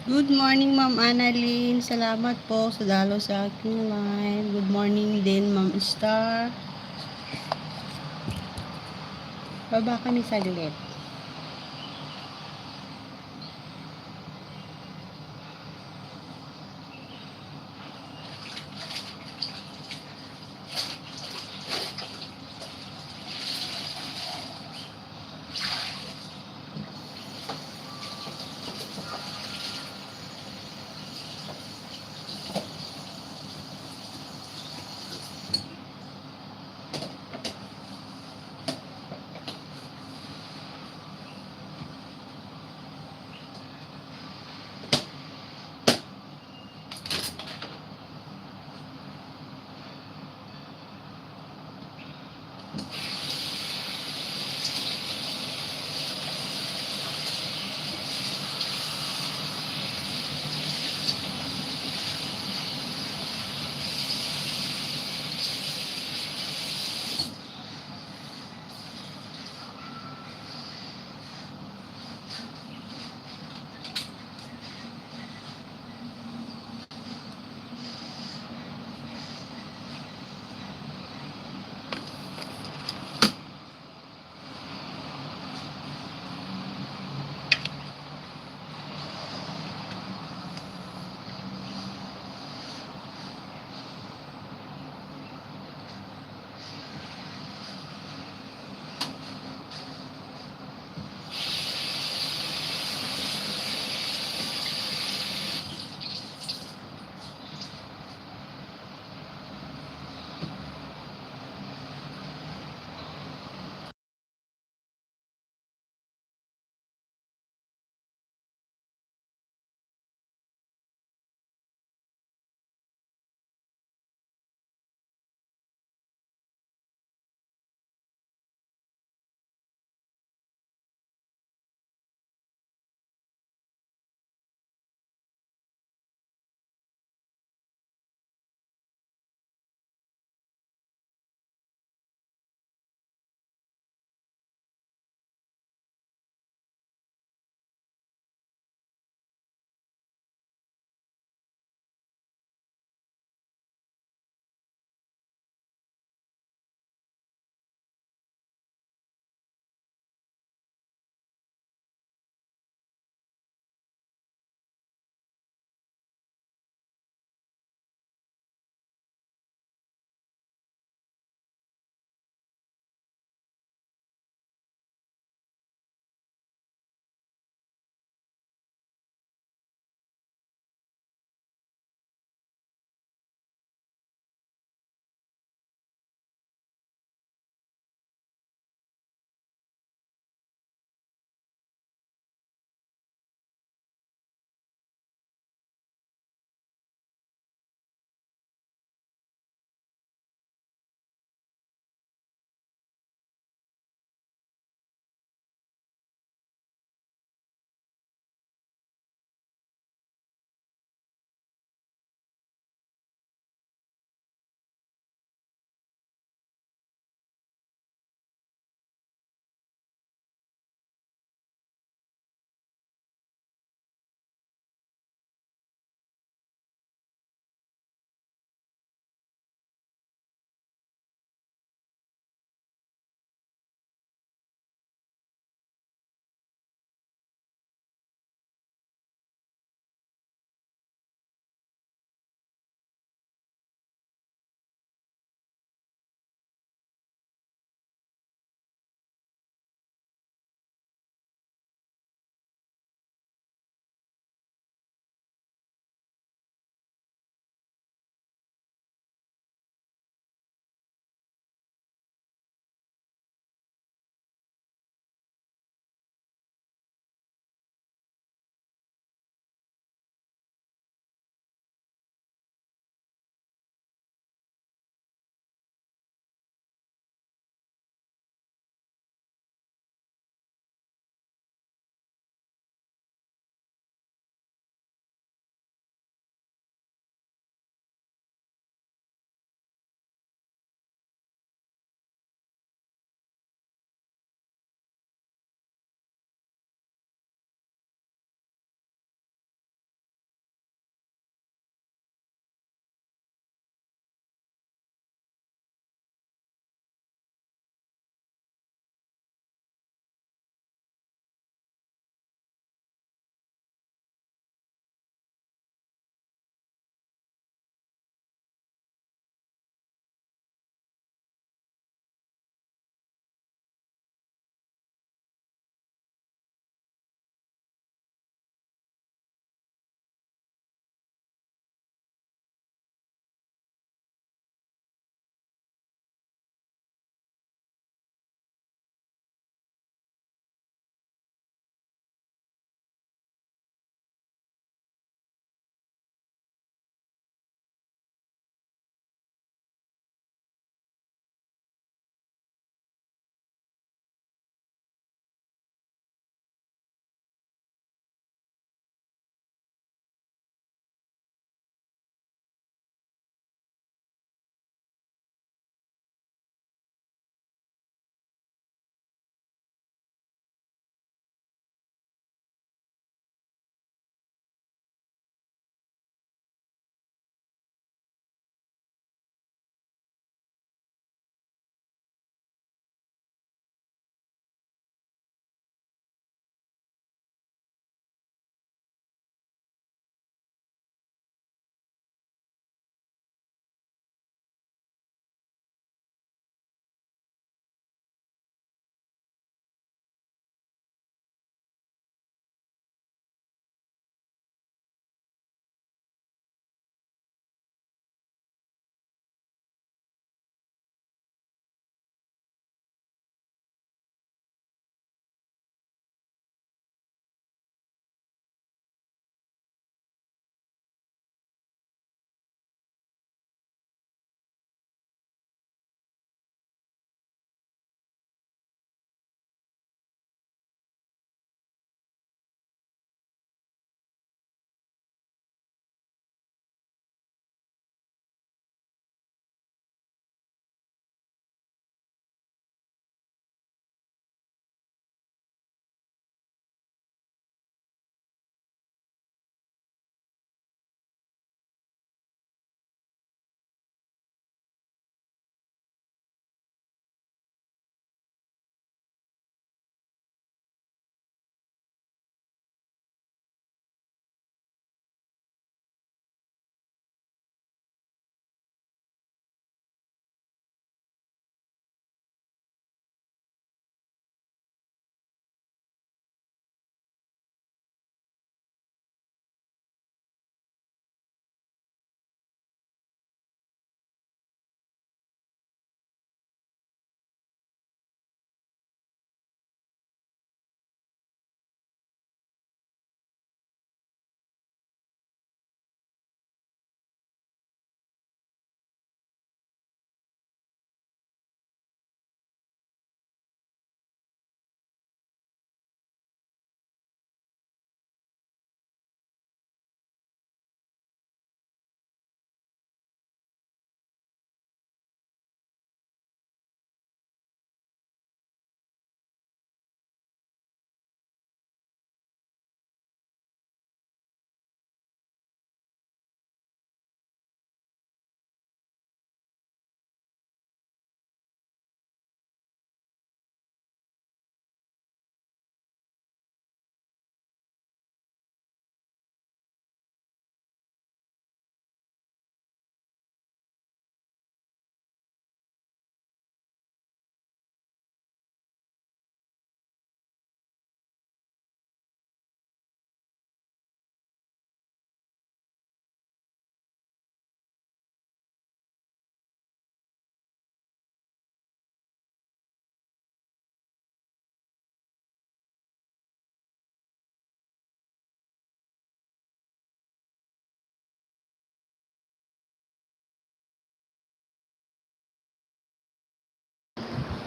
Good morning, Ma'am Annalyn. Salamat po sa dalo sa aking live. Good morning din, Ma'am Star. Baba kami saglit.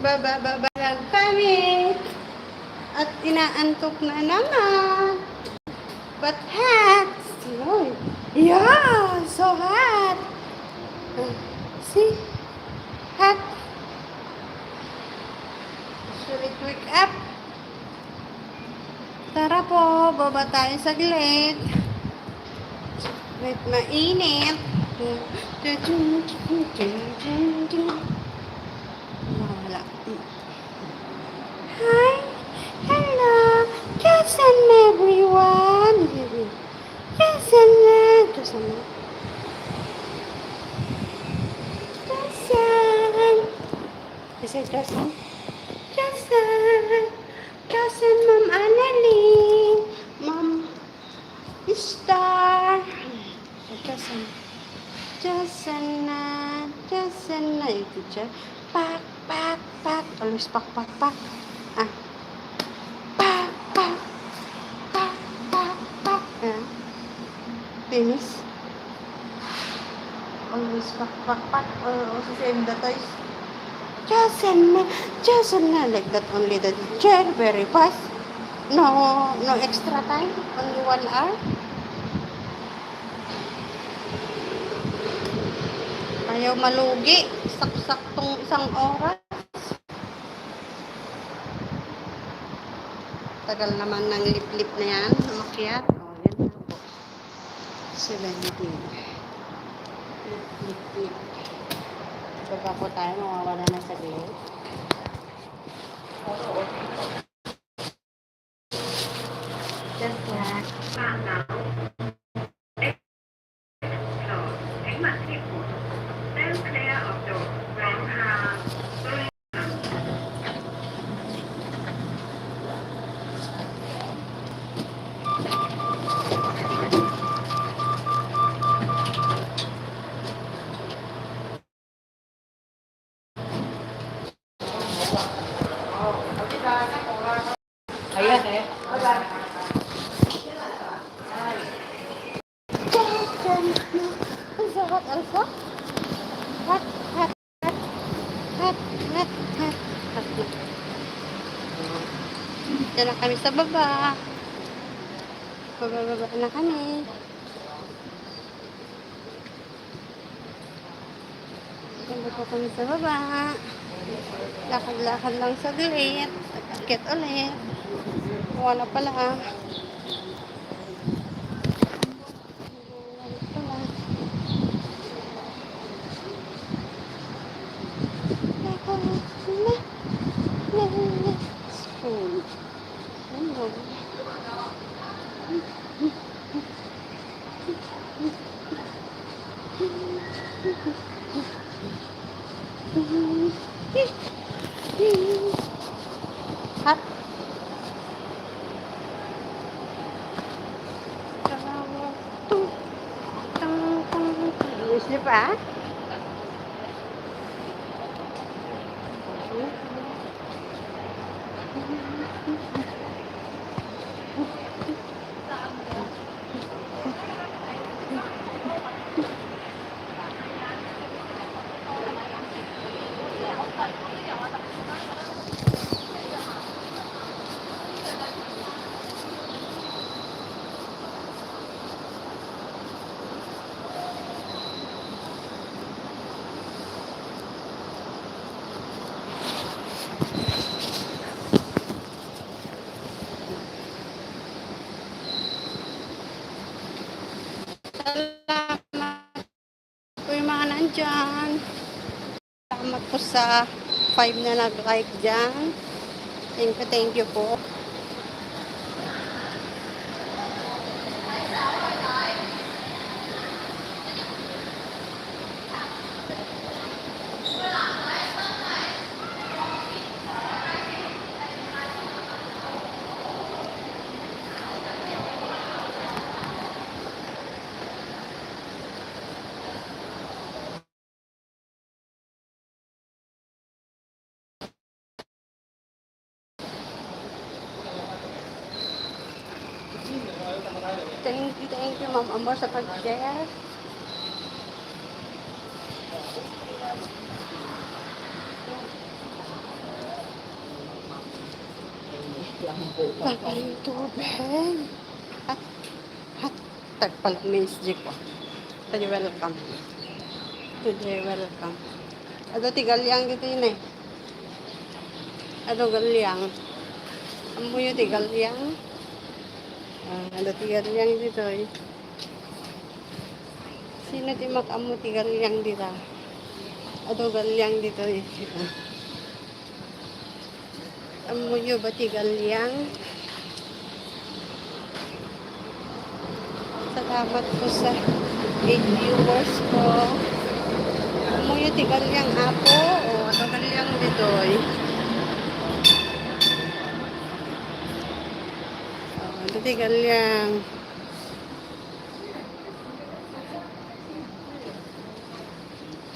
Baba lang kami. At inaantok na naman. But hot. Yeah, so hot. See? Hot. Should we wake up? Tara po, baba tayo saglit. Wait, mainit. Wala. Hi, hello, Jason everyone. Jason, Jason. Is it Jason? Jason, Mom Annalyn, Mom Star. Jason na itu dyan. Pak. Always pak. Ah. Pak. Ah. Finish. Always pak. Also same the toys. Jason na like that only the chair very fast. No extra time. Only 1 hour. Ayaw malugi. Saktong 1 oras. Tagal naman ng lip na yan. Umakyat. O, yan na po. 17. Lip. Baba po tayo. Mawawala na sa gilid. Just like. Ayan eh. Is that hot also? Hot. Dito na kami sa baba. Baba na kami. Dito po kami sa baba. Lakad lang sa gilid. Akit ulit. Wala pala. Hot. Sleep ah? Salamat po yung mga nandyan. Salamat po sa 5 na nag-like dyan. Thank you po. Thank you, Ma'am Amor, sa pag-share. Tanggalin tubig. At, at, tagpalang music ko. Today welcome. Today welcome. Ado tigalyang gitu yun eh. Ado galyang. Amo yung tigalyang. Ado tigalyang dito eh. Sino ti makamu tigalyang dito? Ado galyang dito eh. Amo yung ba tigalyang? Salamat po sa 8 viewers ko. Amo yung tigalyang apo. O, ado galyang dito eh. Ado tigalyang.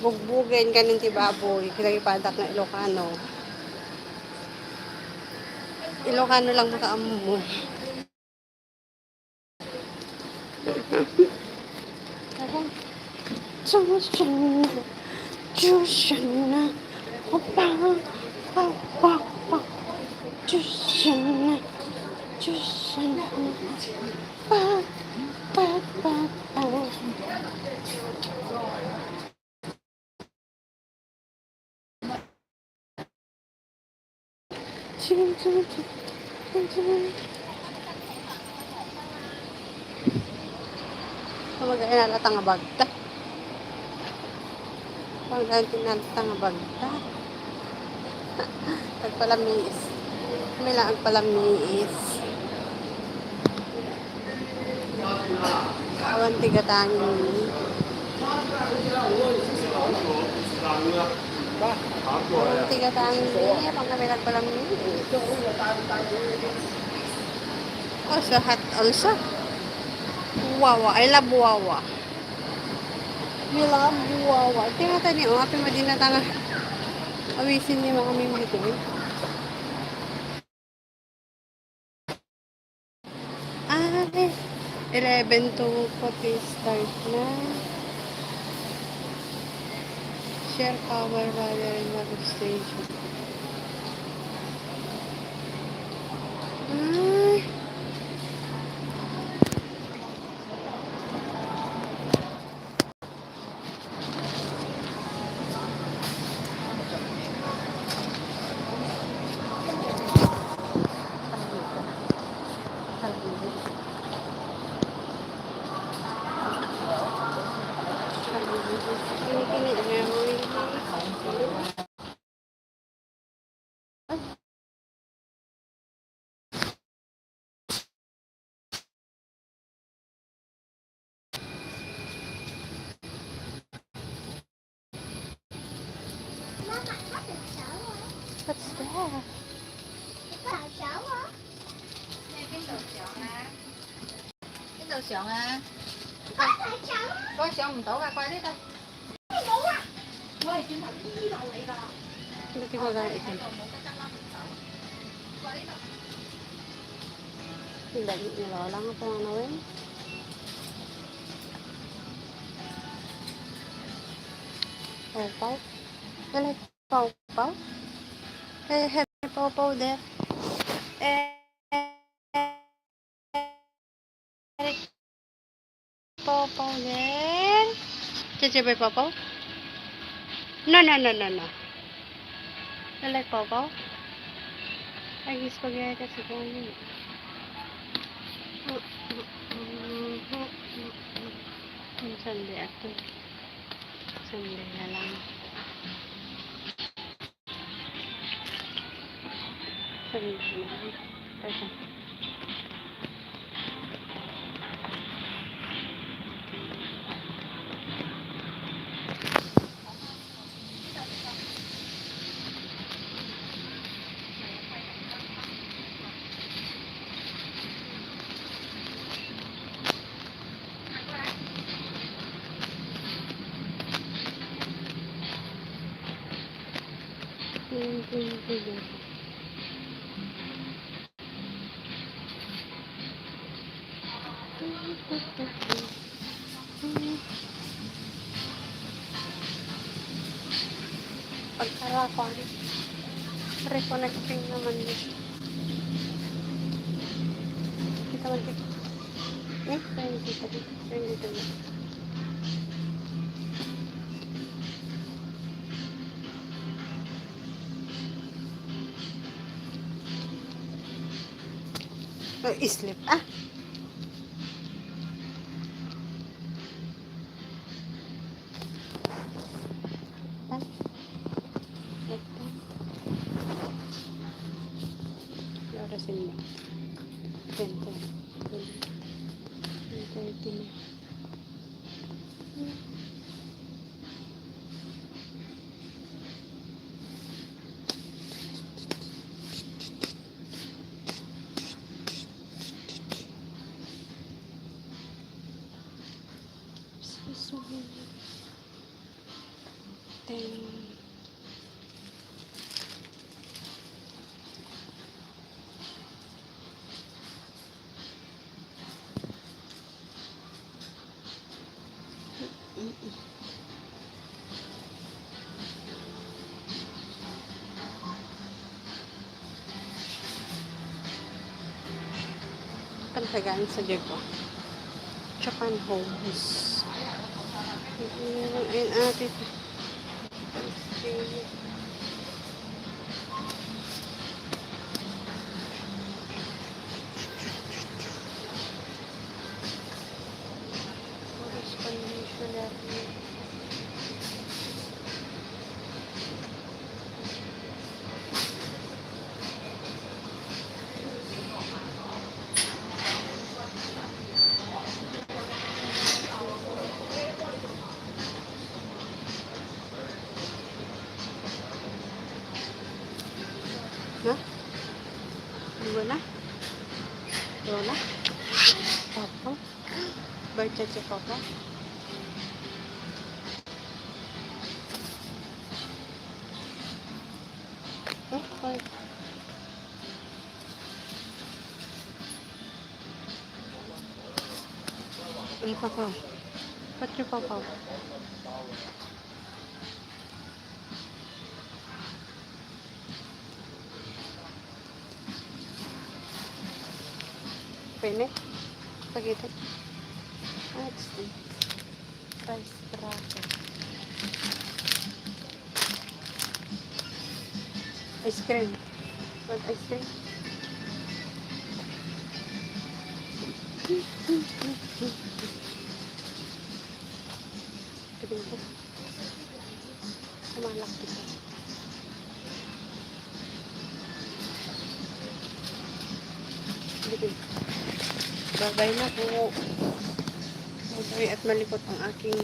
Bugbugin kanin ti baboy. Kinagipadak na Ilocano. Ilocano lang makaamo mo. Jushana, opa, opa, opa, Jushana, Jushana, pa, pa, pa, pa. Kumagaya na latang bagta. Pagdating na latang bagta. Tagpalamiis. May lang agpalamiis. Awan tigatangin. Awan tigatangin niya. Pag kami nagpalamiis. Oh, so hot also. Wawa. I love wawa. We love wawa. Tingnan tayo niyo. Happy mo din na tanga. Awisin niyo mga mimi dito eh. Ah, 11 to coffee start na. Share power rather in water station. Ay. What's that? Cái đầu sườn à? Có sườn唔到㗎，快啲到。喂，轉頭呢度嚟㗎。Hindi ko gaya ito. Lagi nila lang ito ano eh. Pau-pau. Dali, pau-pau. Happy pau-pau there. Pau-pau there. Chichibay pau-pau? No, no, no, no, no. You like pau-pau? I guess spaghetti kasi kung yun. Sandi ato. Sandi na lang. Sandi na lang. Ito. Pagkarakon, reconnecting naman dito. Taman dito. Tayo dito. Tayo dito. Oh, sleep. Ah! Ah. Orasin mo. 10. 13. Panahagaan sa Japan. Japan Homes. Ayun ate. Ha? Wala? Wala? Papa? Baca si Papa? Ay. Ay, Papa. Ba't yung Papa? Pwede? Pagkita? It's the rice cracker. Ice cream. What ice cream? Tignan ko. Kumalak dito. Dito. Babay na po. Mabuhay at malikot ang aking